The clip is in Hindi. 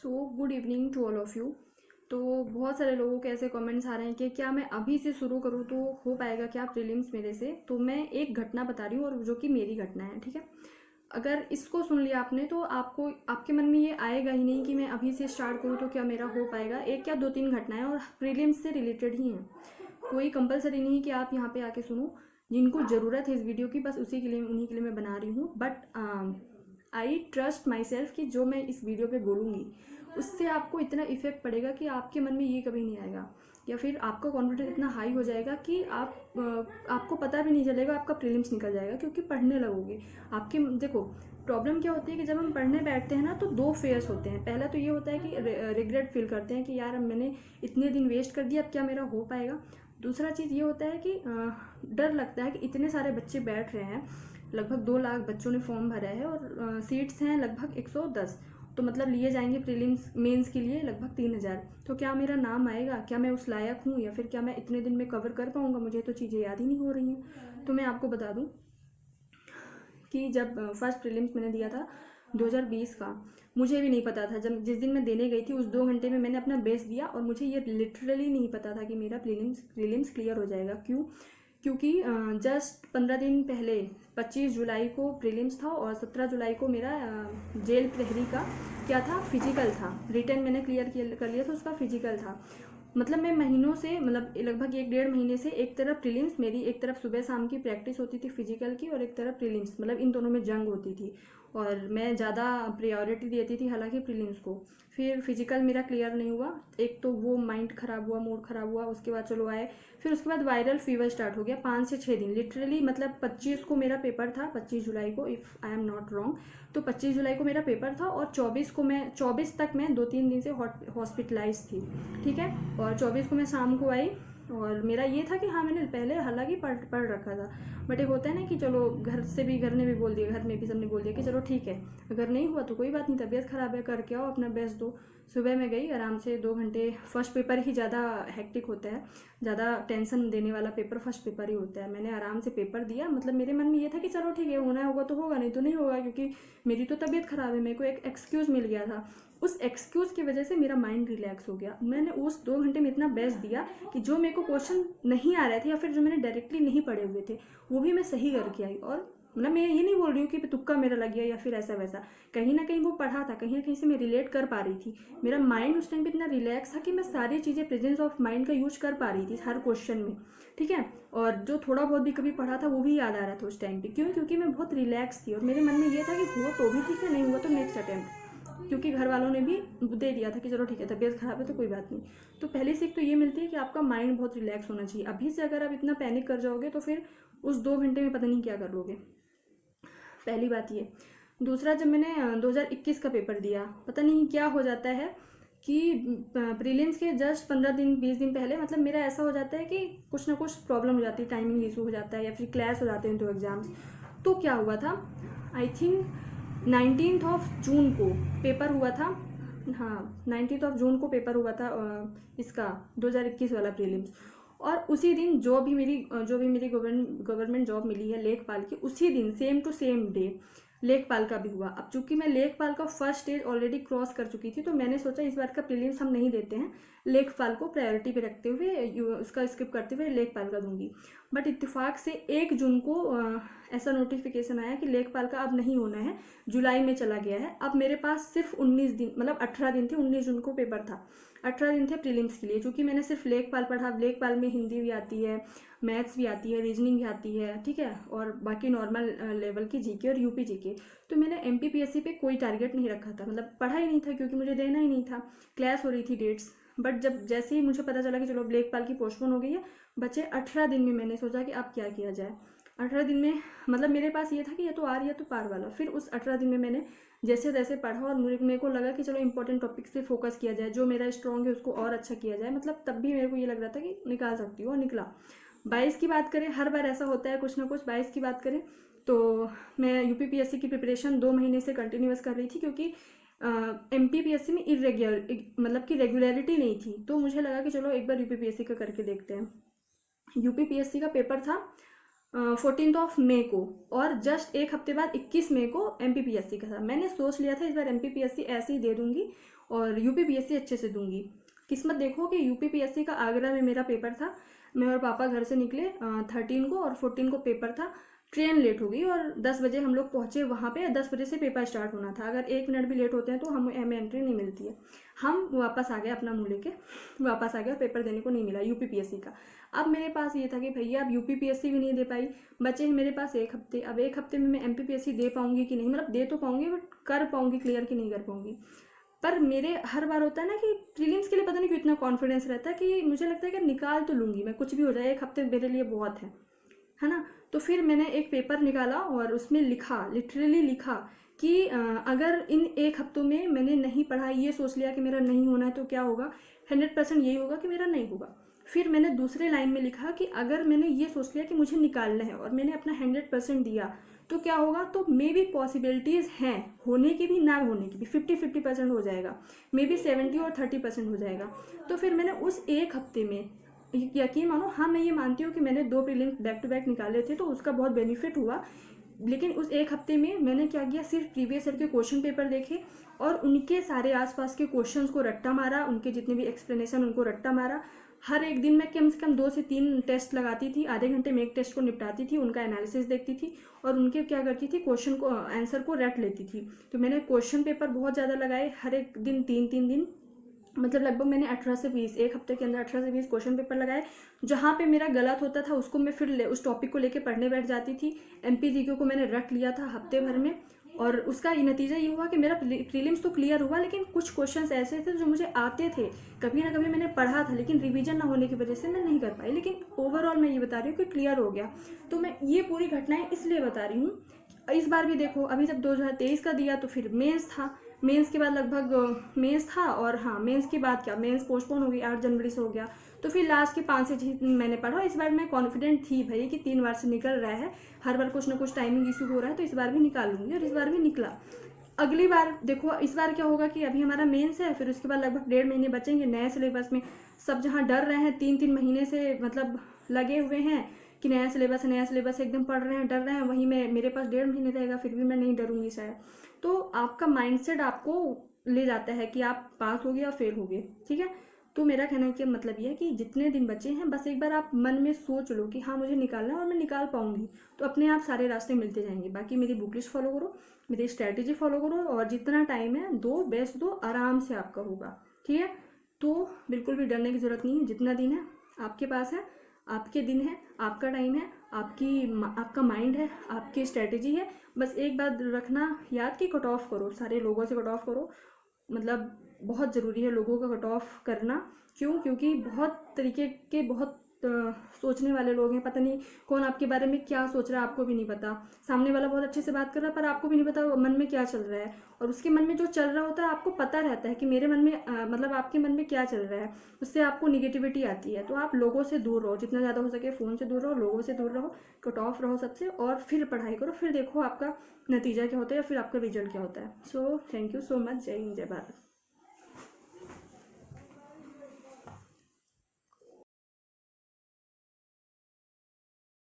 So good evening to all of you. तो बहुत सारे लोगों के ऐसे कमेंट्स आ रहे हैं कि क्या मैं अभी से शुरू करूँ तो हो पाएगा क्या प्रीलिम्स मेरे से। तो मैं एक घटना बता रही हूँ और जो कि मेरी घटना है, ठीक है। अगर इसको सुन लिया आपने तो आपको आपके मन में ये आएगा ही नहीं कि मैं अभी से स्टार्ट करूँ तो क्या मेरा हो पाएगा। एक या दो तीन घटनाएं और प्रीलिम्स से रिलेटेड ही हैं, कोई कंपलसरी नहीं कि आप यहाँ पे आके सुनो। जिनको ज़रूरत है इस वीडियो की बस उसी के लिए उन्हीं के लिए मैं बना रही हूँ। But I trust my self कि जो मैं इस वीडियो पे बोलूँगी उससे आपको इतना इफेक्ट पड़ेगा कि आपके मन में ये कभी नहीं आएगा, या फिर आपका कॉन्फिडेंस इतना हाई हो जाएगा कि आपको पता भी नहीं चलेगा, आपका प्रीलिम्स निकल जाएगा क्योंकि पढ़ने लगोगे। आपके देखो प्रॉब्लम क्या होती है कि जब हम पढ़ने बैठते हैं ना तो दो फेयर्स होते हैं। पहला तो ये होता है कि रिग्रेट फील करते हैं कि यार अब मैंने इतने दिन वेस्ट कर दिया, अब क्या मेरा हो पाएगा। दूसरा चीज़ ये होता है कि डर लगता है कि इतने सारे बच्चे बैठ रहे हैं, लगभग 2 लाख बच्चों ने फॉर्म भरा है और सीट्स हैं लगभग 110, तो मतलब लिए जाएंगे प्रीलिम्स मेंस के लिए लगभग 3000। तो क्या मेरा नाम आएगा, क्या मैं उस लायक हूँ, या फिर क्या मैं इतने दिन में कवर कर पाऊँगा। मुझे तो चीज़ें याद ही नहीं हो रही हैं। तो मैं आपको बता दूँ कि जब फर्स्ट प्रीलिम्स मैंने दिया था 2020 का, मुझे भी नहीं पता था। जब जिस दिन मैं देने गई थी उस 2 घंटे में मैंने अपना बेस्ट दिया और मुझे ये लिटरली नहीं पता था कि मेरा प्रीलिम्स क्लियर हो जाएगा। क्योंकि जस्ट 15 दिन पहले 25 जुलाई को प्रीलिम्स था और 17 जुलाई को मेरा जेल प्रहरी का क्या था, फिजिकल था। रिटन मैंने क्लियर कर लिया था, उसका फिजिकल था। मतलब मैं महीनों से, मतलब लगभग 1 डेढ़ महीने से एक तरफ प्रीलिम्स मेरी, एक तरफ सुबह शाम की प्रैक्टिस होती थी फिजिकल की और एक तरफ प्रीलिम्स, मतलब इन दोनों में जंग होती थी और मैं ज़्यादा प्रायोरिटी देती थी हालांकि प्रीलिम्स को। फिर फिजिकल मेरा क्लियर नहीं हुआ, एक तो वो माइंड ख़राब हुआ, मूड ख़राब हुआ। उसके बाद चलो आए, फिर उसके बाद वायरल फीवर स्टार्ट हो गया 5 से 6 दिन लिटरली। मतलब 25 को मेरा पेपर था, 25 जुलाई को if I am not wrong. तो 25 जुलाई को मेरा पेपर था और 24 तक मैं 2-3 दिन से हॉस्पिटलाइज थी, ठीक है। और 24 को मैं शाम को आई और मेरा ये था कि हाँ मैंने पहले हालांकि पढ़ रखा था, बट एक होता है ना कि चलो घर ने भी बोल दिया, घर में भी सबने बोल दिया कि चलो ठीक है, अगर नहीं हुआ तो कोई बात नहीं, तबीयत ख़राब है, करके आओ अपना बेस्ट दो। सुबह मैं गई आराम से 2 घंटे। फर्स्ट पेपर ही ज़्यादा हेक्टिक होता है, ज़्यादा टेंशन देने वाला पेपर फर्स्ट पेपर ही होता है। मैंने आराम से पेपर दिया, मतलब मेरे मन में ये था कि चलो ठीक है, होना होगा तो होगा, नहीं तो नहीं होगा, क्योंकि मेरी तो तबीयत ख़राब है। मेरे को एक एक्सक्यूज़ मिल गया था, उस एक्सक्यूज़ की वजह से मेरा माइंड रिलैक्स हो गया। मैंने उस 2 घंटे में इतना बेस्ट दिया कि जो मेरे को क्वेश्चन नहीं आ रहे थे या फिर जो मैंने डायरेक्टली नहीं पढ़े हुए थे वो भी मैं सही करके आई। और मतलब मैं ये नहीं बोल रही हूँ कि तुक्का मेरा लग गया या फिर ऐसा वैसा, कहीं ना कहीं वो पढ़ा था, कहीं ना कहीं से मैं रिलेट कर पा रही थी। मेरा माइंड उस टाइम पे इतना रिलैक्स था कि मैं सारी चीज़ें प्रेजेंस ऑफ माइंड का यूज कर पा रही थी हर क्वेश्चन में, ठीक है। और जो थोड़ा बहुत भी कभी पढ़ा था वो भी याद आ रहा था उस टाइम पे। क्यों? क्योंकि मैं बहुत रिलैक्स थी और मेरे मन में ये था कि हुआ तो भी ठीक है, नहीं हुआ तो नेक्स्ट अटेम्प्ट, क्योंकि घर वालों ने भी दे दिया था कि चलो ठीक है, तबीयत खराब है तो कोई बात नहीं। तो पहली सीख तो ये मिलती है कि आपका माइंड बहुत रिलैक्स होना चाहिए। अभी से अगर आप इतना पैनिक कर जाओगे तो फिर उस 2 घंटे में पता नहीं क्या कर लोगे, पहली बात ये। दूसरा, जब मैंने 2021 का पेपर दिया, पता नहीं क्या हो जाता है कि प्रीलिम्स के जस्ट 15 दिन 20 दिन पहले मतलब मेरा ऐसा हो जाता है कि कुछ ना कुछ प्रॉब्लम हो जाती है, टाइमिंग इशू हो जाता है या फिर क्लैश हो जाते हैं तो एग्ज़ाम्स। तो क्या हुआ था, आई थिंक 19 जून को पेपर हुआ था। हाँ, 19 जून को पेपर हुआ था इसका 2021 वाला प्रीलिम्स। और उसी दिन जो भी मेरी गवर्नमेंट जॉब मिली है लेखपाल की, उसी दिन सेम टू सेम डे लेखपाल का भी हुआ। अब चूंकि मैं लेखपाल का फर्स्ट स्टेज ऑलरेडी क्रॉस कर चुकी थी तो मैंने सोचा इस बार का प्रीलिम्स हम नहीं देते हैं, लेखपाल को प्रायोरिटी पे रखते हुए उसका स्किप करते हुए लेखपाल का दूंगी। बट इत्तेफाक से 1 जून को ऐसा नोटिफिकेशन आया कि लेखपाल का अब नहीं होना है, जुलाई में चला गया है। अब मेरे पास सिर्फ 19 दिन, मतलब 18 दिन थे। 19 जून को पेपर था, 18 दिन थे प्रीलिम्स के लिए। चूँकि मैंने सिर्फ लेखपाल पढ़ा, लेखपाल में हिंदी भी आती है, मैथ्स भी आती है, रीजनिंग भी आती है, ठीक है, और बाकी नॉर्मल लेवल की जीके और यूपी जीके। तो मैंने एमपीपीएससी पे कोई टारगेट नहीं रखा था, मतलब पढ़ा ही नहीं था क्योंकि मुझे देना ही नहीं था, क्लास हो रही थी डेट्स। बट जब जैसे ही मुझे पता चला कि चलो लेखपाल की पोस्टपोन हो गई है, बचे 18 दिन में, मैंने सोचा कि अब क्या किया जाए। 18 दिन में मतलब मेरे पास ये था कि या तो आर या तो पार वाला। फिर उस 18 दिन में मैंने जैसे तैसे पढ़ा और मेरे को लगा कि चलो इंपॉर्टेंट टॉपिक्स पे फोकस किया जाए, जो मेरा स्ट्रॉन्ग है उसको और अच्छा किया जाए। मतलब तब भी मेरे को ये लग रहा था कि निकाल सकती हूँ, और निकला। 22 की बात करें, हर बार ऐसा होता है कुछ ना कुछ। 22 की बात करें तो मैं यूपीपीएससी की प्रिपरेशन 2 महीने से कंटिन्यूस कर रही थी, क्योंकि एमपीपीएससी में मतलब कि रेगुलरिटी नहीं थी। तो मुझे लगा कि चलो एक बार यूपीपीएससी का करके देखते हैं। यूपीपीएससी का पेपर था 14 मई को, और जस्ट एक हफ्ते बाद 21 मई को एमपीपीएससी का था। मैंने सोच लिया था इस बार एमपीपीएससी ऐसे ही दे दूंगी और यूपीपीएससी अच्छे से दूंगी। किस्मत देखो कि यूपीपीएससी का आगरा में मेरा पेपर था। मैं और पापा घर से निकले 13 को, और 14 को पेपर था। ट्रेन लेट हो गई और 10 बजे हम लोग पहुँचे वहाँ पे। 10 बजे से पेपर स्टार्ट होना था। अगर 1 मिनट भी लेट होते हैं तो हमें एंट्री नहीं मिलती है। हम वापस आ गए, अपना मुँह लेके वापस आ गए, पेपर देने को नहीं मिला यूपीपीएससी का। अब मेरे पास ये था कि भैया अब यूपीपीएससी भी नहीं दे पाई, बचे हैं मेरे पास 1 हफ्ते। अब 1 हफ्ते में मैं एमपीपीएससी दे पाऊंगी कि नहीं, मतलब दे तो पाऊंगी बट कर पाऊंगी क्लियर कि नहीं कर पाऊंगी। पर मेरे हर बार होता है ना कि प्रीलिम्स के लिए पता नहीं क्यों इतना कॉन्फिडेंस रहता है कि मुझे लगता है कि निकाल तो लूँगी मैं, कुछ भी हो जाए 1 हफ्ते मेरे लिए बहुत है ना। तो फिर मैंने एक पेपर निकाला और उसमें लिखा, लिटरली लिखा कि अगर इन 1 हफ्तों में मैंने नहीं पढ़ा, ये सोच लिया कि मेरा नहीं होना है तो क्या होगा, 100% यही होगा कि मेरा नहीं होगा। फिर मैंने दूसरे लाइन में लिखा कि अगर मैंने ये सोच लिया कि मुझे निकालना है और मैंने अपना 100% दिया तो क्या होगा, तो मे बी पॉसिबिलिटीज़ हैं होने की भी ना होने की भी, 50-50% हो जाएगा, मे बी 70 और 30% हो जाएगा। तो फिर मैंने उस 1 हफ्ते में, यकीन मानो, हाँ मैं ये मानती हूँ कि मैंने 2 प्रीलिम्स बैक टू बैक निकाले थे तो उसका बहुत बेनिफिट हुआ, लेकिन उस 1 हफ्ते में मैंने क्या किया, सिर्फ प्रीवियस ईयर के क्वेश्चन पेपर देखे और उनके सारे आसपास के क्वेश्चंस को रट्टा मारा, उनके जितने भी एक्सप्लेनेशन उनको रट्टा मारा। हर एक दिन मैं कम से कम 2 से 3 टेस्ट लगाती थी, आधे घंटे में एक टेस्ट को निपटाती थी, उनका एनालिसिस देखती थी और उनके क्या करती थी, क्वेश्चन को आंसर को रट लेती थी। तो मैंने क्वेश्चन पेपर बहुत ज़्यादा लगाए, हर एक दिन 3-3 दिन, मतलब लगभग मैंने 18 से 20, 1 हफ्ते के अंदर 18 से 20 क्वेश्चन पेपर लगाए। जहाँ पे मेरा गलत होता था उसको मैं फिर उस टॉपिक को लेके पढ़ने बैठ जाती थी। एमपीजीक्यू को मैंने रट लिया था हफ्ते भर में, और उसका नतीजा ये हुआ कि मेरा प्रीलिम्स तो क्लियर हुआ, लेकिन कुछ क्वेश्चंस ऐसे थे जो मुझे आते थे, कभी ना कभी मैंने पढ़ा था, लेकिन रिवीजन ना होने की वजह से मैं नहीं कर पाई। लेकिन ओवरऑल मैं ये बता रही हूँ कि क्लियर हो गया। तो मैं ये पूरी घटनाएं इसलिए बता रही हूँ। इस बार भी देखो, अभी जब 2023 का दिया तो फिर मेंस था, मेंस के बाद लगभग मेंस था, और हाँ मेंस के बाद क्या, मेंस पोस्टपोन हो गई, 8 जनवरी से हो गया। तो फिर लास्ट के 5 से 6 दिन मैंने पढ़ा। इस बार मैं कॉन्फिडेंट थी भाई कि 3 बार से निकल रहा है, हर बार कुछ ना कुछ टाइमिंग इशू हो रहा है, तो इस बार भी निकाल लूँगी, और इस बार भी निकला। अगली बार देखो, इस बार क्या होगा कि अभी हमारा मेंस है, फिर उसके बाद लगभग 1.5 महीने बचेंगे नए सिलेबस में। सब जहाँ डर रहे हैं 3-3 महीने से, मतलब लगे हुए हैं कि नया सिलेबस है, नया सिलेबस, एकदम पढ़ रहे हैं, डर रहे हैं, वहीं में मेरे पास 1.5 महीने रहेगा, फिर भी मैं नहीं डरूंगी शायद। तो आपका माइंडसेट आपको ले जाता है कि आप पास हो गए या फेल हो गए, ठीक है। तो मेरा कहने का मतलब ये है कि जितने दिन बचे हैं बस एक बार आप मन में सोच लो कि हाँ मुझे निकालना है और मैं निकाल पाऊंगी, तो अपने आप सारे रास्ते मिलते जाएंगे। बाकी मेरी बुक लिस्ट फॉलो करो, मेरी स्ट्रैटेजी फॉलो करो, और जितना टाइम है दो, बेस्ट दो, आराम से आपका होगा, ठीक है। तो बिल्कुल भी डरने की जरूरत नहीं है। जितना दिन है आपके पास है, आपके दिन है, आपका टाइम है, आपका माइंड है, आपकी स्ट्रैटेजी है। बस एक बात रखना याद कि कट ऑफ करो, सारे लोगों से कट ऑफ करो। मतलब बहुत ज़रूरी है लोगों का कट ऑफ करना। क्यों? क्योंकि बहुत तरीके के, बहुत सोचने वाले लोग हैं। पता नहीं कौन आपके बारे में क्या सोच रहा है, आपको भी नहीं पता। सामने वाला बहुत अच्छे से बात कर रहा है पर आपको भी नहीं पता मन में क्या चल रहा है, और उसके मन में जो चल रहा होता है आपको पता रहता है कि मेरे मन में मतलब आपके मन में क्या चल रहा है। उससे आपको निगेटिविटी आती है। तो आप लोगों से दूर रहो, जितना ज़्यादा हो सके फ़ोन से दूर रहो, लोगों से दूर रहो, कट ऑफ रहो सबसे, और फिर पढ़ाई करो। फिर देखो आपका नतीजा क्या होता है या फिर आपका रिजल्ट क्या होता है। So thank you so much. जय हिंद, जय भारत।